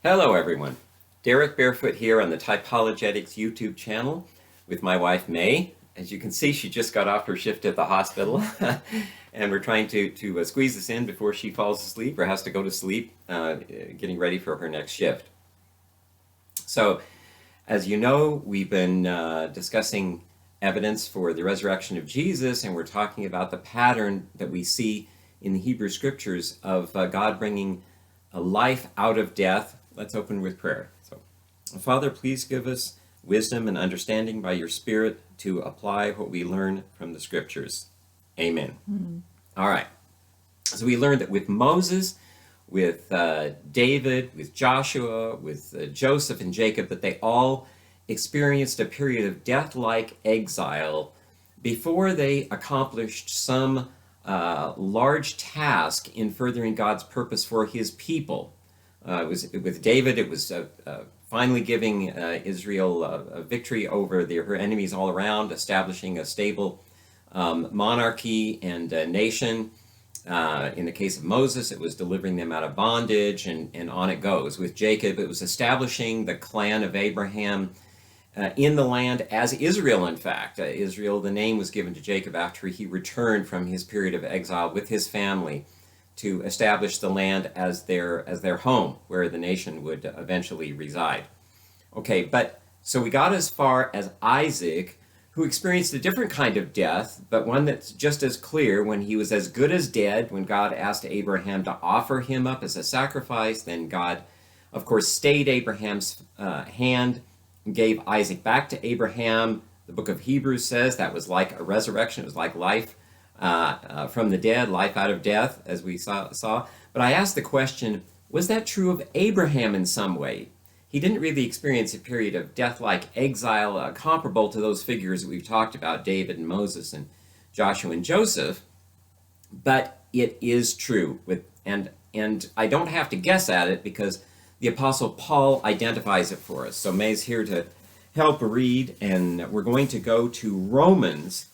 Hello everyone, Derek Barefoot here on the Typologetics YouTube channel with my wife May. As you can see, she just got off her shift at the hospital and we're trying to squeeze this in before she falls asleep or has to go to sleep, getting ready for her next shift. So, as you know, we've been discussing evidence for the resurrection of Jesus, and we're talking about the pattern that we see in the Hebrew Scriptures of God bringing a life out of death. Let's open with prayer. So, Father, please give us wisdom and understanding by your Spirit to apply what we learn from the Scriptures. Amen. Mm-hmm. All right. So we learned that with Moses, with David, with Joshua, with Joseph and Jacob, that they all experienced a period of death-like exile before they accomplished some large task in furthering God's purpose for his people. With David, it was finally giving Israel a victory over her enemies all around, establishing a stable monarchy and nation. In the case of Moses, it was delivering them out of bondage, and on it goes. With Jacob, it was establishing the clan of Abraham in the land as Israel, in fact. Israel, the name was given to Jacob after he returned from his period of exile with his family to establish the land as their home, where the nation would eventually reside. Okay, but so we got as far as Isaac, who experienced a different kind of death, but one that's just as clear. When he was as good as dead, when God asked Abraham to offer him up as a sacrifice, then God, of course, stayed Abraham's hand and gave Isaac back to Abraham. The book of Hebrews says that was like a resurrection. It was like life from the dead, life out of death, as we saw. But I asked the question, was that true of Abraham in some way? He didn't really experience a period of death-like exile comparable to those figures that we've talked about, David and Moses and Joshua and Joseph, but it is true. And I don't have to guess at it because the Apostle Paul identifies it for us. So May's here to help read, and we're going to go to Romans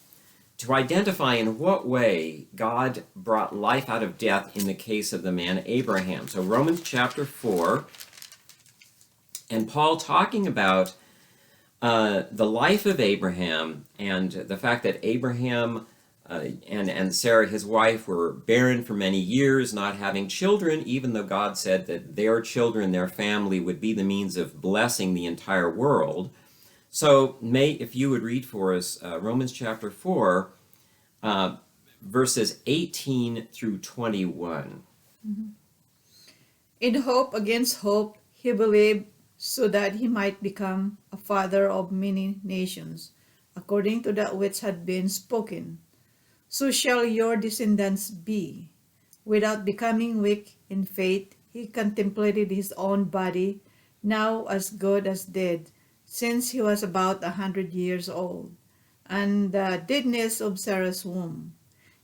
to identify in what way God brought life out of death in the case of the man Abraham. So Romans chapter 4, and Paul talking about the life of Abraham and the fact that Abraham and Sarah, his wife, were barren for many years, not having children, even though God said that their children, their family, would be the means of blessing the entire world. So, May, if you would read for us Romans chapter 4, verses 18 through 21. Mm-hmm. In hope against hope, he believed so that he might become a father of many nations, according to that which had been spoken. So shall your descendants be. Without becoming weak in faith, he contemplated his own body, now as good as dead, since he was about 100 years old, and the deadness of Sarah's womb.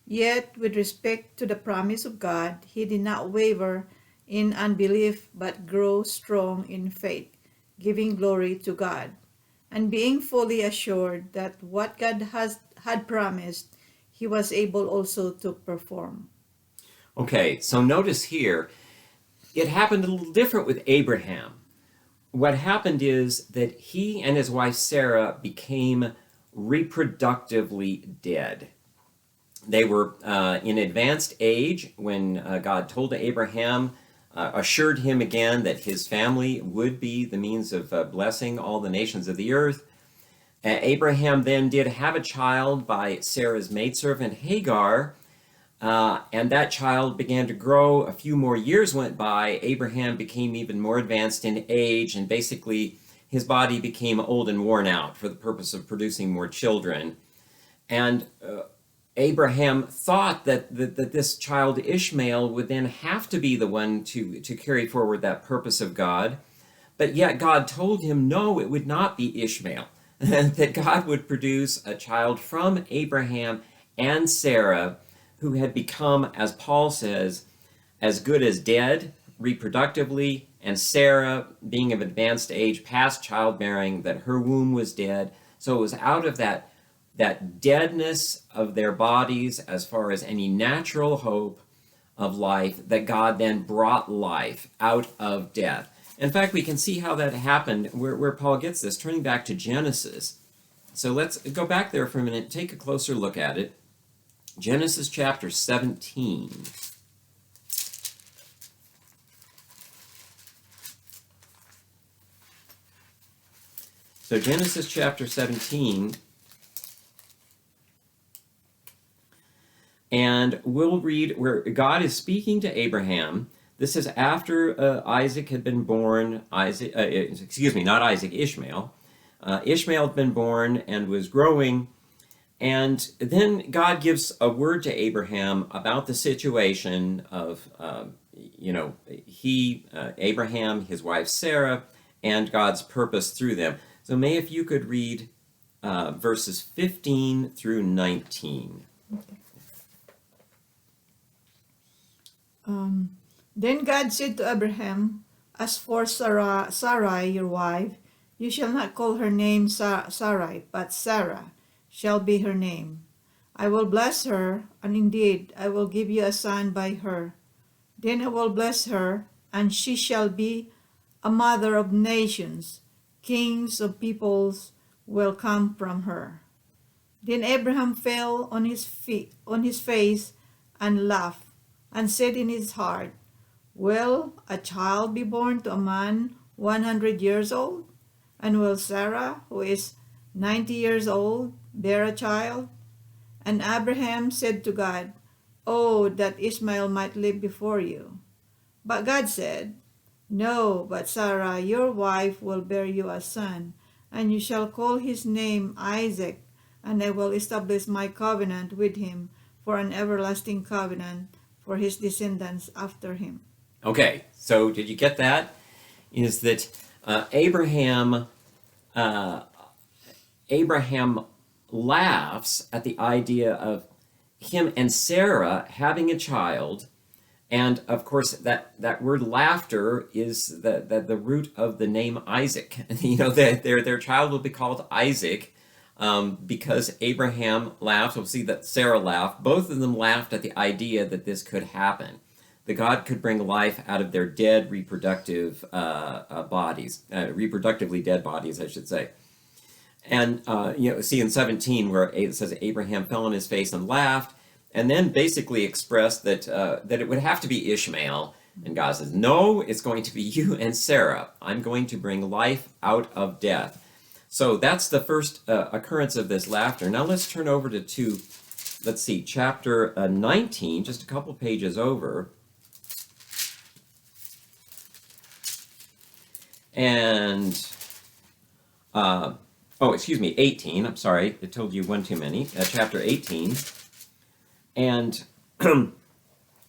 Yet, with respect to the promise of God, he did not waver in unbelief, but grow strong in faith, giving glory to God, and being fully assured that what God had promised, he was able also to perform. Okay, so notice here, it happened a little different with Abraham. What happened is that he and his wife Sarah became reproductively dead. They were in advanced age when God told Abraham, assured him again that his family would be the means of blessing all the nations of the earth. Abraham then did have a child by Sarah's maidservant Hagar, and that child began to grow. A few more years went by. Abraham became even more advanced in age, and basically his body became old and worn out for the purpose of producing more children. And Abraham thought that this child Ishmael would then have to be the one to carry forward that purpose of God. But yet God told him, no, it would not be Ishmael, that God would produce a child from Abraham and Sarah who had become, as Paul says, as good as dead reproductively, and Sarah, being of advanced age, past childbearing, that her womb was dead. So it was out of that deadness of their bodies, as far as any natural hope of life, that God then brought life out of death. In fact, we can see how that happened, where Paul gets this, turning back to Genesis. So let's go back there for a minute, take a closer look at it. Genesis chapter 17. So Genesis chapter 17, and we'll read where God is speaking to Abraham. This is after Isaac had been born. Ishmael. Ishmael had been born and was growing. And then God gives a word to Abraham about the situation of, Abraham, his wife Sarah, and God's purpose through them. So May, if you could read verses 15 through 19. Then God said to Abraham, "As for Sarai, your wife, you shall not call her name Sarai, but Sarah shall be her name. I will bless her, and indeed I will give you a son by her. Then I will bless her, and she shall be a mother of nations. Kings of peoples will come from her." Then Abraham fell on his face and laughed, and said in his heart, "Will a child be born to a man 100 years old? And will Sarah, who is 90 years old, bear a child?" And Abraham said to God, "Oh, that Ishmael might live before you." But God said, "No, but Sarah, your wife, will bear you a son, and you shall call his name Isaac, and I will establish my covenant with him for an everlasting covenant for his descendants after him." Okay, so did you get that? Is that Abraham laughs at the idea of him and Sarah having a child, and of course that word laughter is the root of the name Isaac. That their child will be called Isaac because Abraham laughed. We'll see that Sarah laughed. Both of them laughed at the idea that this could happen, that God could bring life out of their dead reproductive bodies, reproductively dead bodies, I should say. And see in 17 where it says Abraham fell on his face and laughed, and then basically expressed that it would have to be Ishmael. And God says, "No, it's going to be you and Sarah. I'm going to bring life out of death." So that's the first occurrence of this laughter. Now let's turn over to chapter 19, just a couple pages over. And 18. I'm sorry, I told you one too many. Chapter 18. And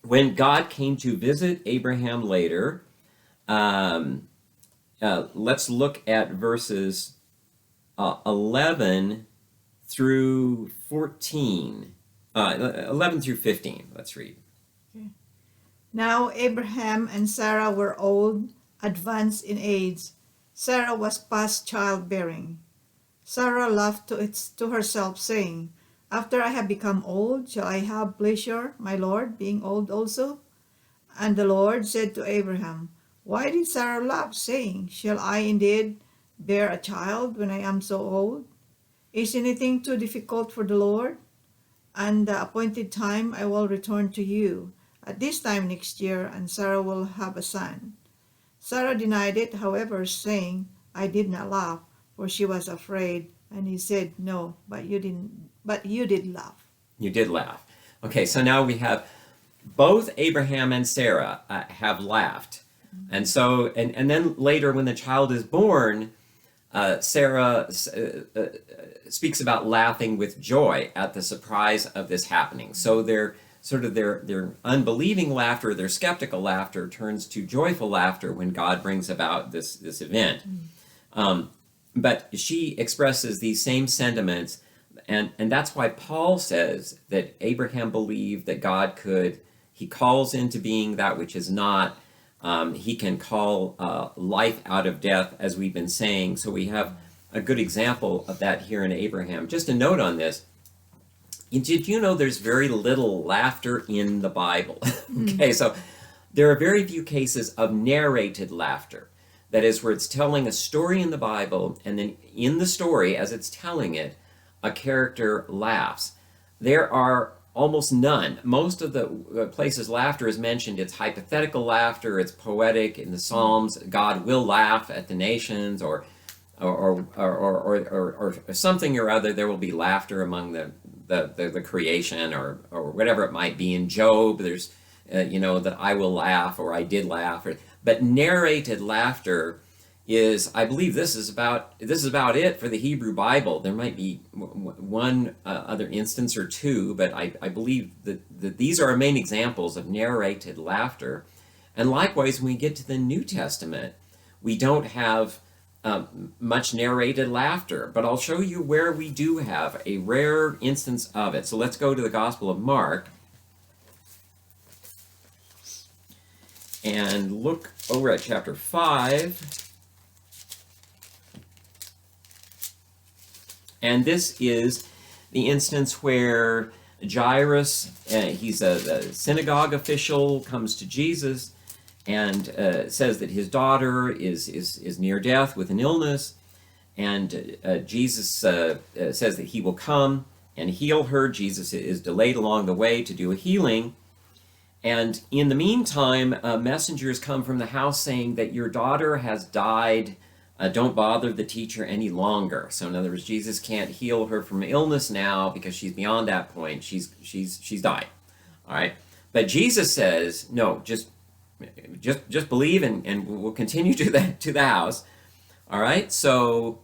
when God came to visit Abraham later, let's look at verses 11 through 14. 11 through 15. Let's read. Okay. Now Abraham and Sarah were old, advanced in age. Sarah was past childbearing. Sarah laughed to herself, saying, "After I have become old, shall I have pleasure, my Lord, being old also?" And the Lord said to Abraham, "Why did Sarah laugh, saying, Shall I indeed bear a child when I am so old? Is anything too difficult for the Lord? And the appointed time I will return to you, at this time next year, and Sarah will have a son." Sarah denied it, however, saying, "I did not laugh," for she was afraid. And he said, "No, but you did laugh." You did laugh. Okay, so now we have both Abraham and Sarah have laughed. And so, and then later when the child is born, Sarah speaks about laughing with joy at the surprise of this happening. So their unbelieving laughter, their skeptical laughter turns to joyful laughter when God brings about this event. But she expresses these same sentiments, and that's why Paul says that Abraham believed that God he calls into being that which is not. He can call life out of death, as we've been saying. So we have a good example of that here in Abraham. Just a note on this. Did you know there's very little laughter in the Bible? Okay, so there are very few cases of narrated laughter. That is, where it's telling a story in the Bible, and then in the story, as it's telling it, a character laughs. There are almost none. Most of the places laughter is mentioned, it's hypothetical laughter, it's poetic. In the Psalms, God will laugh at the nations, or something or other. There will be laughter among the creation, or whatever it might be. In Job, there's that I will laugh, or I did laugh. But narrated laughter is, I believe, this is about it for the Hebrew Bible. There might be one other instance or two, but I believe that these are our main examples of narrated laughter. And likewise, when we get to the New Testament, we don't have much narrated laughter, but I'll show you where we do have a rare instance of it. So let's go to the Gospel of Mark and look over at chapter 5. And this is the instance where Jairus, he's a synagogue official, comes to Jesus and says that his daughter is near death with an illness. And Jesus says that he will come and heal her. Jesus is delayed along the way to do a healing. And in the meantime, messengers come from the house saying that your daughter has died. Don't bother the teacher any longer. So in other words, Jesus can't heal her from illness now because she's beyond that point. She's died. All right. But Jesus says, no, just believe, and we'll continue to the house. All right. So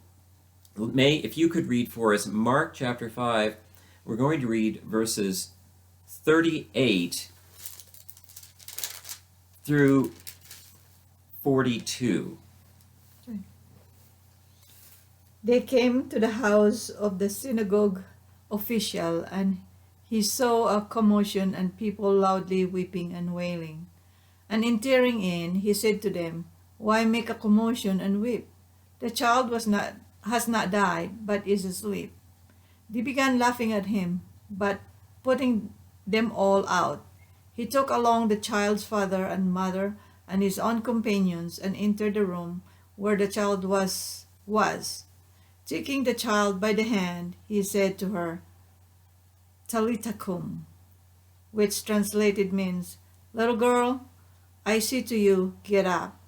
May, if you could read for us Mark chapter 5, we're going to read verses 38 through 42. They came to the house of the synagogue official, and he saw a commotion and people loudly weeping and wailing. And entering in, he said to them, "Why make a commotion and weep? The child has not died, but is asleep." They began laughing at him, but putting them all out, he took along the child's father and mother and his own companions and entered the room where the child was. Taking the child by the hand, he said to her, "Talitha cum," which translated means, "Little girl, I say to you, get up."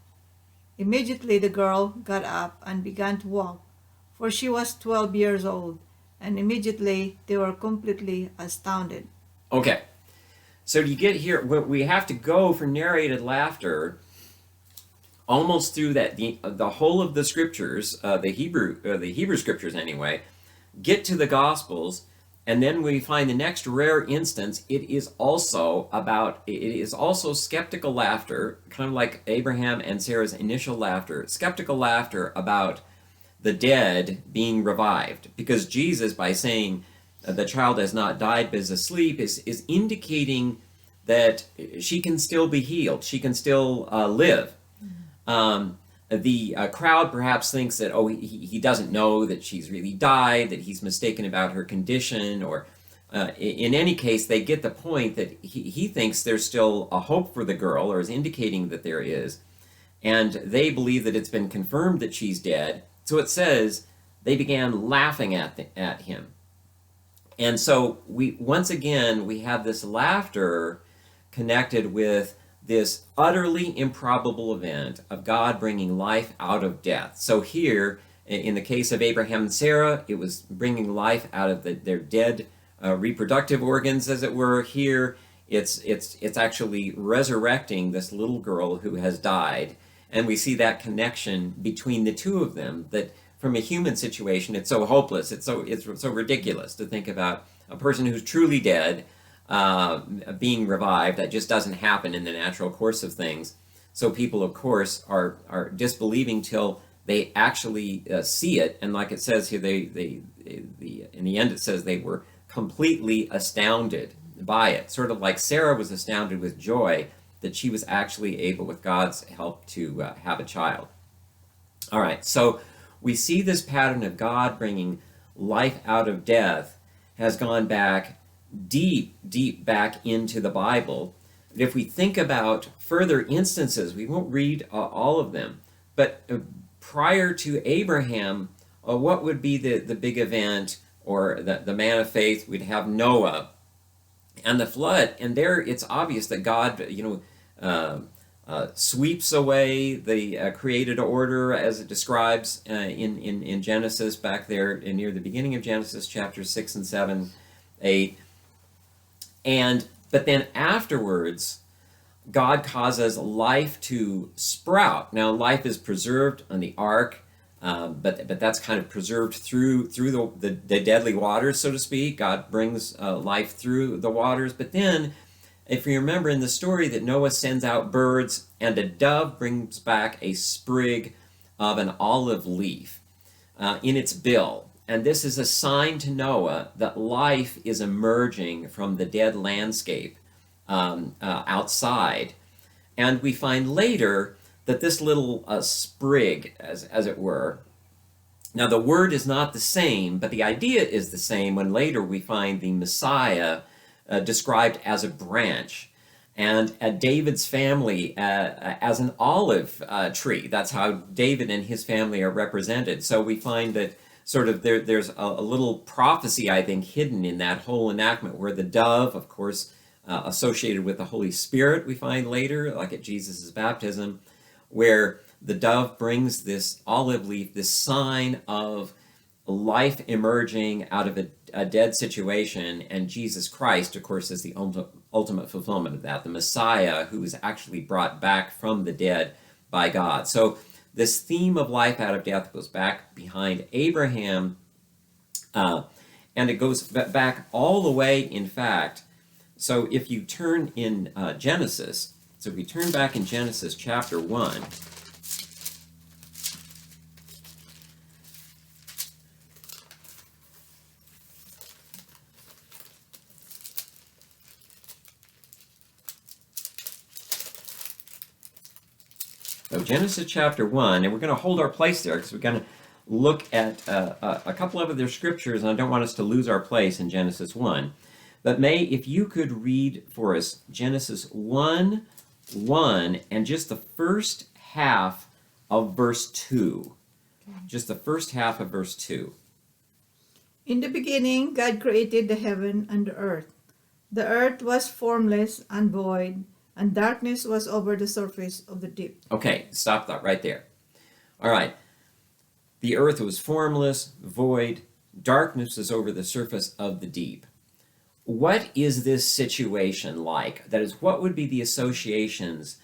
Immediately the girl got up and began to walk, for she was 12 years old, and immediately they were completely astounded. Okay, so you get here, we have to go for narrated laughter almost through the whole of the scriptures, the Hebrew scriptures anyway, get to the Gospels, and then we find the next rare instance. It is also skeptical laughter, kind of like Abraham and Sarah's initial laughter, skeptical laughter about the dead being revived, because Jesus, by saying the child has not died but is asleep, is indicating that she can still be healed, she can still live. The crowd perhaps thinks that, he doesn't know that she's really died, that he's mistaken about her condition, or in any case, they get the point that he thinks there's still a hope for the girl, or is indicating that there is, and they believe that it's been confirmed that she's dead. So it says they began laughing at him. And so once again we have this laughter connected with this utterly improbable event of God bringing life out of death. So here, in the case of Abraham and Sarah, it was bringing life out of their dead reproductive organs, as it were. Here, it's actually resurrecting this little girl who has died. And we see that connection between the two of them, that from a human situation, it's so hopeless, it's so ridiculous to think about a person who's truly dead being revived. That just doesn't happen in the natural course of things. So people, of course, are disbelieving till they actually see it. And like it says here, they in the end it says they were completely astounded by it. Sort of like Sarah was astounded with joy that she was actually able, with God's help, to have a child. All right, so we see this pattern of God bringing life out of death has gone back deep back into the Bible. If we think about further instances, we won't read all of them, But prior to Abraham, what would be the big event or the man of faith? We'd have Noah and the flood, and there it's obvious that God, sweeps away the created order as it describes in Genesis back there near the beginning of Genesis, chapters 6 and 7, 8. But then afterwards, God causes life to sprout. Now, life is preserved on the ark, but that's kind of preserved through the deadly waters, so to speak. God brings life through the waters. But then, if you remember in the story, that Noah sends out birds, and a dove brings back a sprig of an olive leaf in its bill. And this is a sign to Noah that life is emerging from the dead landscape outside. And we find later that this little sprig, as it were, now the word is not the same, but the idea is the same when later we find the Messiah described as a branch, and David's family as an olive tree. That's how David and his family are represented. So we find that sort of there's a little prophecy, I think, hidden in that whole enactment, where the dove, of course, associated with the Holy Spirit, we find later, like at Jesus' baptism, where the dove brings this olive leaf, this sign of life emerging out of a dead situation, and Jesus Christ, of course, is the ultimate fulfillment of that, the Messiah who is actually brought back from the dead by God. So this theme of life out of death goes back behind Abraham, and it goes back all the way, in fact. So if you turn in Genesis, so if we turn back in Genesis chapter 1, so Genesis chapter 1, and we're going to hold our place there because we're going to look at a couple of other scriptures, and I don't want us to lose our place in Genesis 1. But May, if you could read for us Genesis 1:1 and just the first half of verse 2. Just the first half of verse 2. In the beginning, God created the heaven and the earth. The earth was formless and void, and darkness was over the surface of the deep. Okay, stop that right there. All right. The earth was formless, void, darkness is over the surface of the deep. What is this situation like? That is, what would be the associations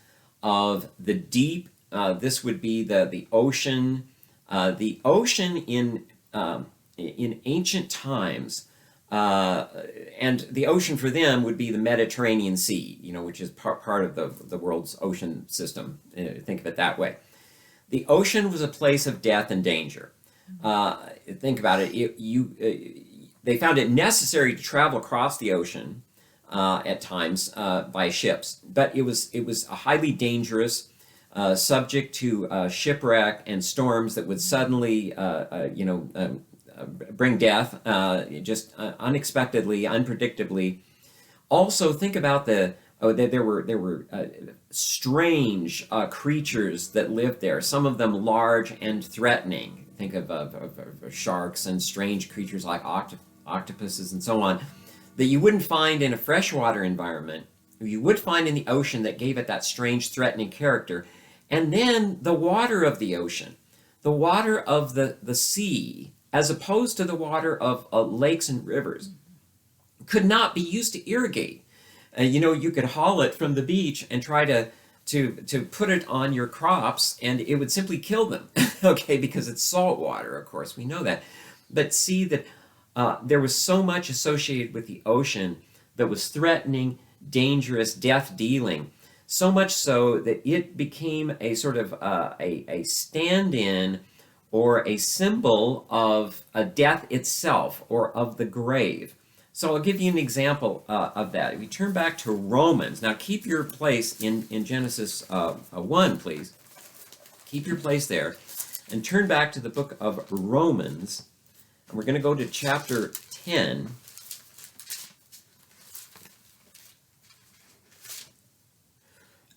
of the deep? This would be the ocean. The ocean in ancient times, and the ocean for them would be the Mediterranean Sea, which is part of the world's ocean system. Think of it that way. The ocean was a place of death and danger. Think about it. They found it necessary to travel across the ocean at times by ships, but it was a highly dangerous, subject to shipwreck and storms that would suddenly, bring death, just unexpectedly, unpredictably. Also, think about there were strange creatures that lived there. Some of them large and threatening. Think of sharks and strange creatures like octopuses and so on, that you wouldn't find in a freshwater environment. You would find in the ocean, that gave it that strange, threatening character. And then the water of the ocean, the water of the sea, as opposed to the water of lakes and rivers, could not be used to irrigate. You could haul it from the beach and try to put it on your crops, and it would simply kill them, okay, because it's salt water, of course, we know that. But see that there was so much associated with the ocean that was threatening, dangerous, death-dealing, so much so that it became a sort of a stand-in or a symbol of death itself, or of the grave. So I'll give you an example of that. If you turn back to Romans, now keep your place in Genesis 1, please. Keep your place there, and turn back to the book of Romans, and we're going to go to chapter 10.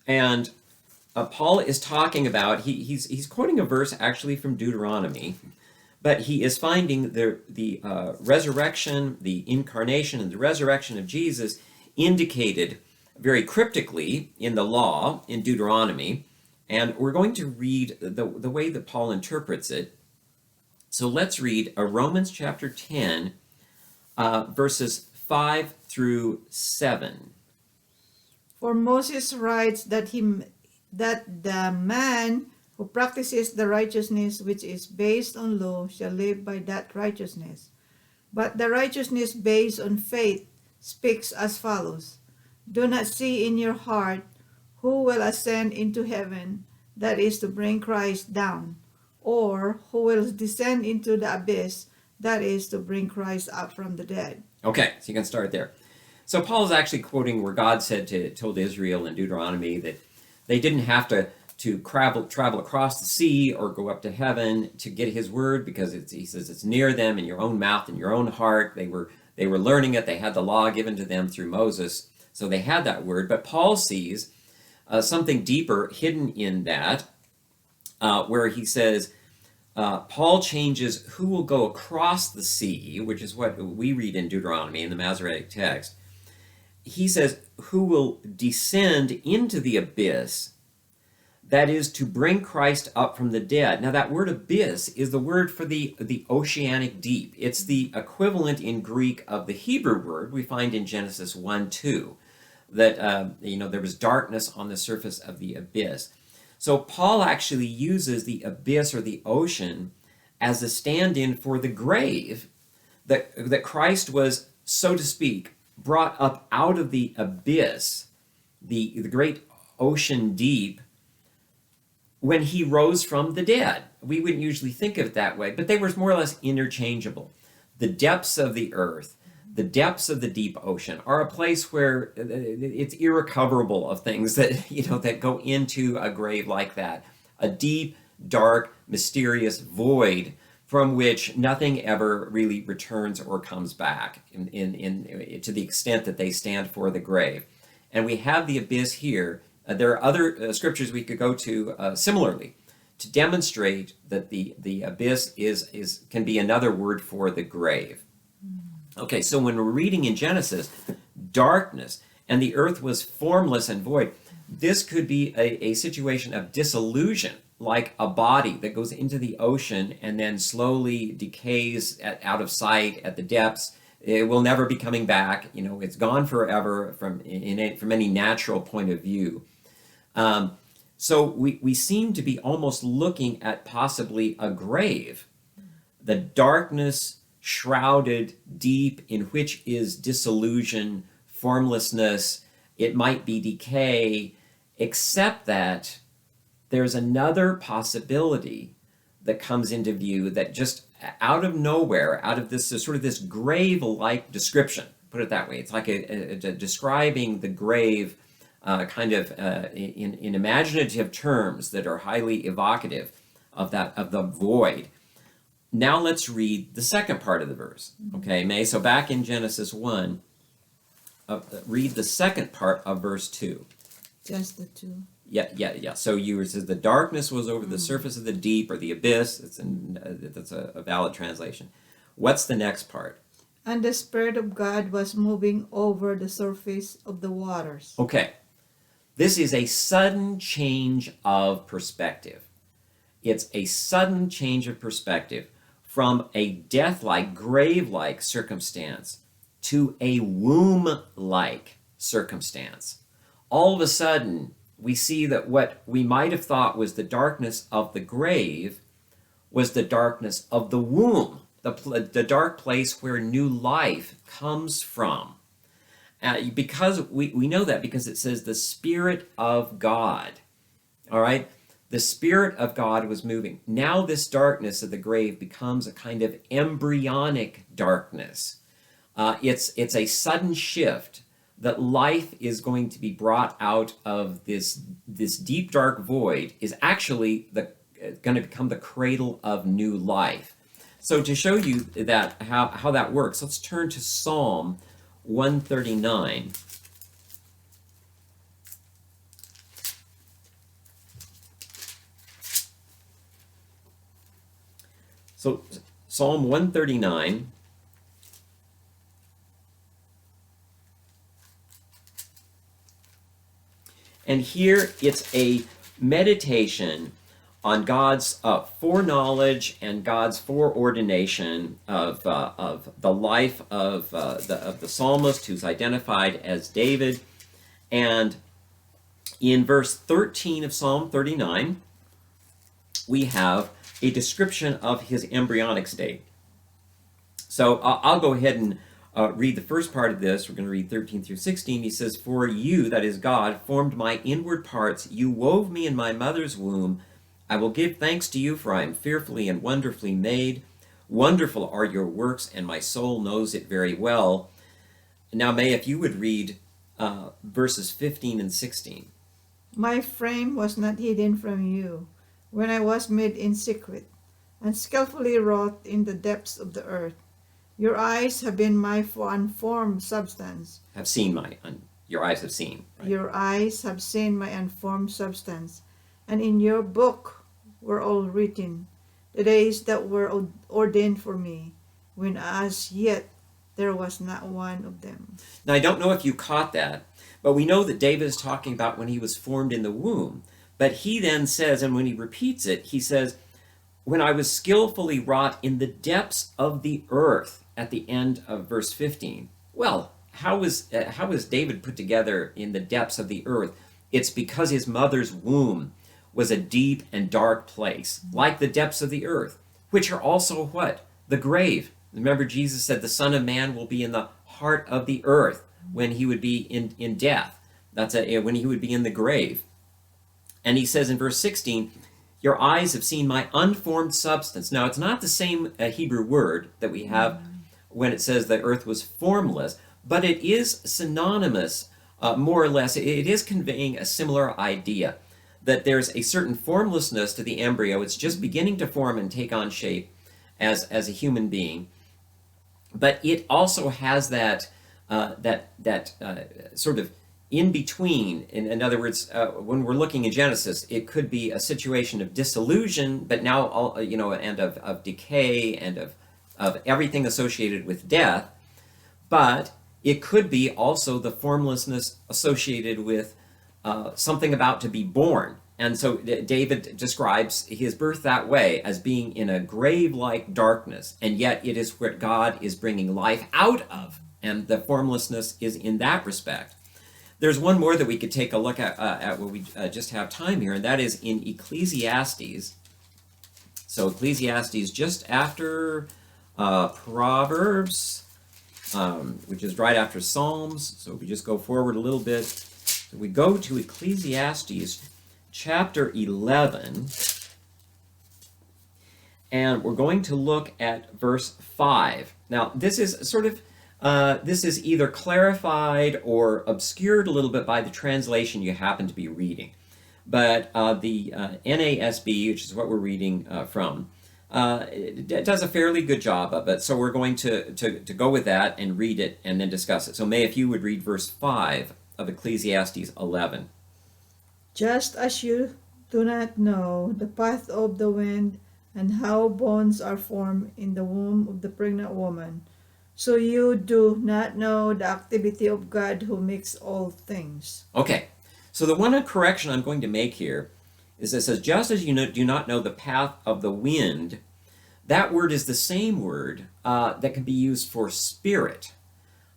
And Paul is talking about, he's quoting a verse actually from Deuteronomy, but he is finding the resurrection, the incarnation, and the resurrection of Jesus indicated very cryptically in the law in Deuteronomy, and we're going to read the way that Paul interprets it. So let's read Romans chapter 10, verses 5 through 7. For Moses writes that the man who practices the righteousness which is based on law shall live by that righteousness. But the righteousness based on faith speaks as follows: do not see in your heart who will ascend into heaven, that is to bring Christ down, or who will descend into the abyss, that is to bring Christ up from the dead. Okay, so you can start there. So Paul is actually quoting where God told Israel in Deuteronomy that they didn't have to travel across the sea or go up to heaven to get his word, because he says it's near them, in your own mouth, in your own heart. They were learning it. They had the law given to them through Moses, so they had that word. But Paul sees something deeper hidden in that, where he says, Paul changes who will go across the sea, which is what we read in Deuteronomy in the Masoretic text. He says, who will descend into the abyss, that is to bring Christ up from the dead. Now that word abyss is the word for the oceanic deep. It's the equivalent in Greek of the Hebrew word we find in Genesis 1:2, that there was darkness on the surface of the abyss. So Paul actually uses the abyss or the ocean as a stand-in for the grave, that Christ was, so to speak, brought up out of the abyss, the great ocean deep, when he rose from the dead. We wouldn't usually think of it that way, but they were more or less interchangeable. The depths of the earth, the depths of the deep ocean, are a place where it's irrecoverable of things that go into a grave like that. A deep, dark, mysterious void from which nothing ever really returns or comes back to the extent that they stand for the grave. And we have the abyss here. There are other scriptures we could go to similarly to demonstrate that the abyss can be another word for the grave. Okay, so when we're reading in Genesis, darkness, and the earth was formless and void, this could be a situation of dissolution, like a body that goes into the ocean and then slowly decays out of sight at the depths. It will never be coming back. It's gone forever from any natural point of view. So we seem to be almost looking at possibly a grave, the darkness shrouded deep, in which is dissolution, formlessness. It might be decay, except that there's another possibility that comes into view that just out of nowhere, out of this sort of this grave-like description, put it that way. It's like describing the grave in imaginative terms that are highly evocative of the void. Now let's read the second part of the verse. Okay, May? So back in Genesis 1, read the second part of verse 2. Just the two. Yeah. So it says the darkness was over the surface of the deep, or the abyss. That's a valid translation. What's the next part? And the Spirit of God was moving over the surface of the waters. Okay. This is a sudden change of perspective. It's a sudden change of perspective from a death-like, grave-like circumstance to a womb-like circumstance. All of a sudden, we see that what we might have thought was the darkness of the grave was the darkness of the womb, the dark place where new life comes from. Because we know that because it says the Spirit of God. All right? The Spirit of God was moving. Now this darkness of the grave becomes a kind of embryonic darkness. It's a sudden shift that life is going to be brought out of this deep, dark void is actually going to become the cradle of new life. So to show you that how that works, let's turn to Psalm 139. So Psalm 139. And here it's a meditation on God's foreknowledge and God's foreordination of the life of the psalmist, who's identified as David. And in verse 13 of Psalm 39, we have a description of his embryonic state. So I'll go ahead and read the first part of this. We're going to read 13 through 16. He says, "For you, that is God, formed my inward parts. You wove me in my mother's womb. I will give thanks to you, for I am fearfully and wonderfully made. Wonderful are your works, and my soul knows it very well." Now, May, if you would read verses 15 and 16. My frame was not hidden from you when I was made in secret and skillfully wrought in the depths of the earth. Your eyes have been my unformed substance. Have seen your eyes have seen. Right? Your eyes have seen my unformed substance, and in your book were all written, the days that were ordained for me, when as yet there was not one of them. Now, I don't know if you caught that, but we know that David is talking about when he was formed in the womb. But he then says, and when he repeats it, he says, when I was skillfully wrought in the depths of the earth, at the end of verse 15. Well, how was David put together in the depths of the earth? It's because his mother's womb was a deep and dark place, like the depths of the earth, which are also what? The grave. Remember, Jesus said the Son of Man will be in the heart of the earth when he would be in death. When he would be in the grave. And he says in verse 16, your eyes have seen my unformed substance. Now, it's not the same Hebrew word that we have when it says the earth was formless, but it is synonymous, more or less. It is conveying a similar idea, that there's a certain formlessness to the embryo. It's just beginning to form and take on shape as a human being. But it also has that sort of in between. In other words, when we're looking in Genesis, it could be a situation of dissolution, but now and of decay and of everything associated with death. But it could be also the formlessness associated with something about to be born. And so David describes his birth that way, as being in a grave-like darkness, and yet it is where God is bringing life out of, and the formlessness is in that respect. There's one more that we could take a look at where we just have time here, and that is in Ecclesiastes. So Ecclesiastes, just after Proverbs, which is right after Psalms. So if we just go forward a little bit, so we go to Ecclesiastes chapter 11, and we're going to look at verse 5. Now, this is sort of this is either clarified or obscured a little bit by the translation you happen to be reading. But the NASB, which is what we're reading from, it does a fairly good job of it. So we're going to go with that and read it and then discuss it. So May, if you would read verse 5 of Ecclesiastes 11. Just as you do not know the path of the wind and how bones are formed in the womb of the pregnant woman, so you do not know the activity of God who makes all things. Okay, so the one correction I'm going to make here is it says, just as you do not know the path of the wind. That word is the same word that can be used for spirit.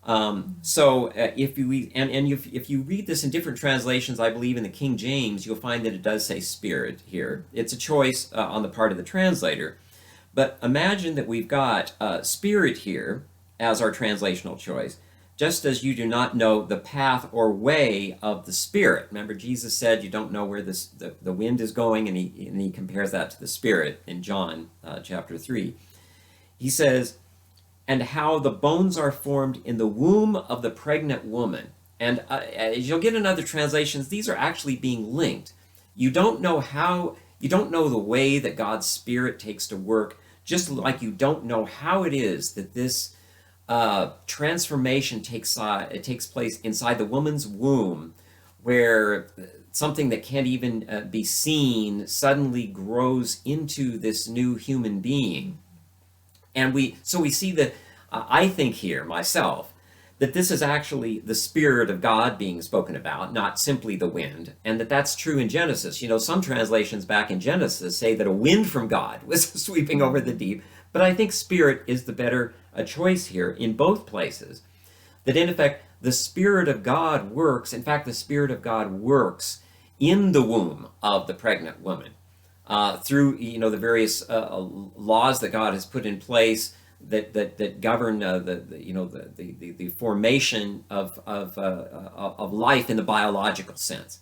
If you read this in different translations, I believe in the King James, you'll find that it does say spirit here. It's a choice on the part of the translator. But imagine that we've got spirit here as our translational choice, just as you do not know the path or way of the Spirit. Remember, Jesus said you don't know where the wind is going, and he compares that to the Spirit in John chapter 3. He says, and how the bones are formed in the womb of the pregnant woman. And as you'll get in other translations, these are actually being linked. You don't know the way that God's Spirit takes to work, just like you don't know how it is that this transformation takes place inside the woman's womb, where something that can't even be seen suddenly grows into this new human being. And we see that, I think here myself, that this is actually the Spirit of God being spoken about, not simply the wind, and that's true in Genesis. Some translations back in Genesis say that a wind from God was sweeping over the deep, but I think Spirit is the better choice here in both places. That in effect, the Spirit of God works, in fact, the Spirit of God works in the womb of the pregnant woman through the various laws that God has put in place that govern the formation of life in the biological sense.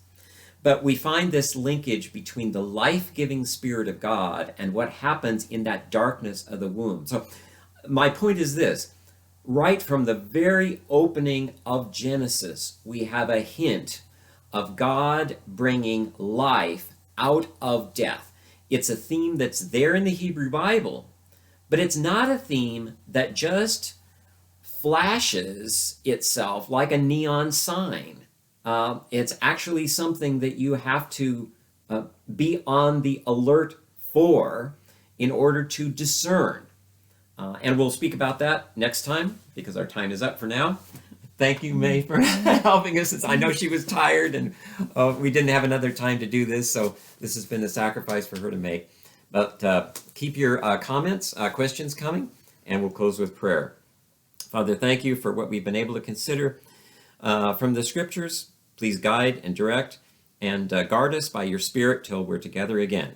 But we find this linkage between the life-giving Spirit of God and what happens in that darkness of the womb. So my point is this: right from the very opening of Genesis, we have a hint of God bringing life out of death. It's a theme that's there in the Hebrew Bible, but it's not a theme that just flashes itself like a neon sign. It's actually something that you have to be on the alert for in order to discern. And we'll speak about that next time because our time is up for now. Thank you, May, for helping us. I know she was tired and we didn't have another time to do this, so this has been a sacrifice for her to make. But keep your comments, questions coming, and we'll close with prayer. Father, thank you for what we've been able to consider from the Scriptures. Please guide and direct and guard us by your Spirit till we're together again.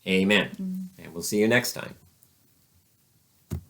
Amen. And we'll see you next time.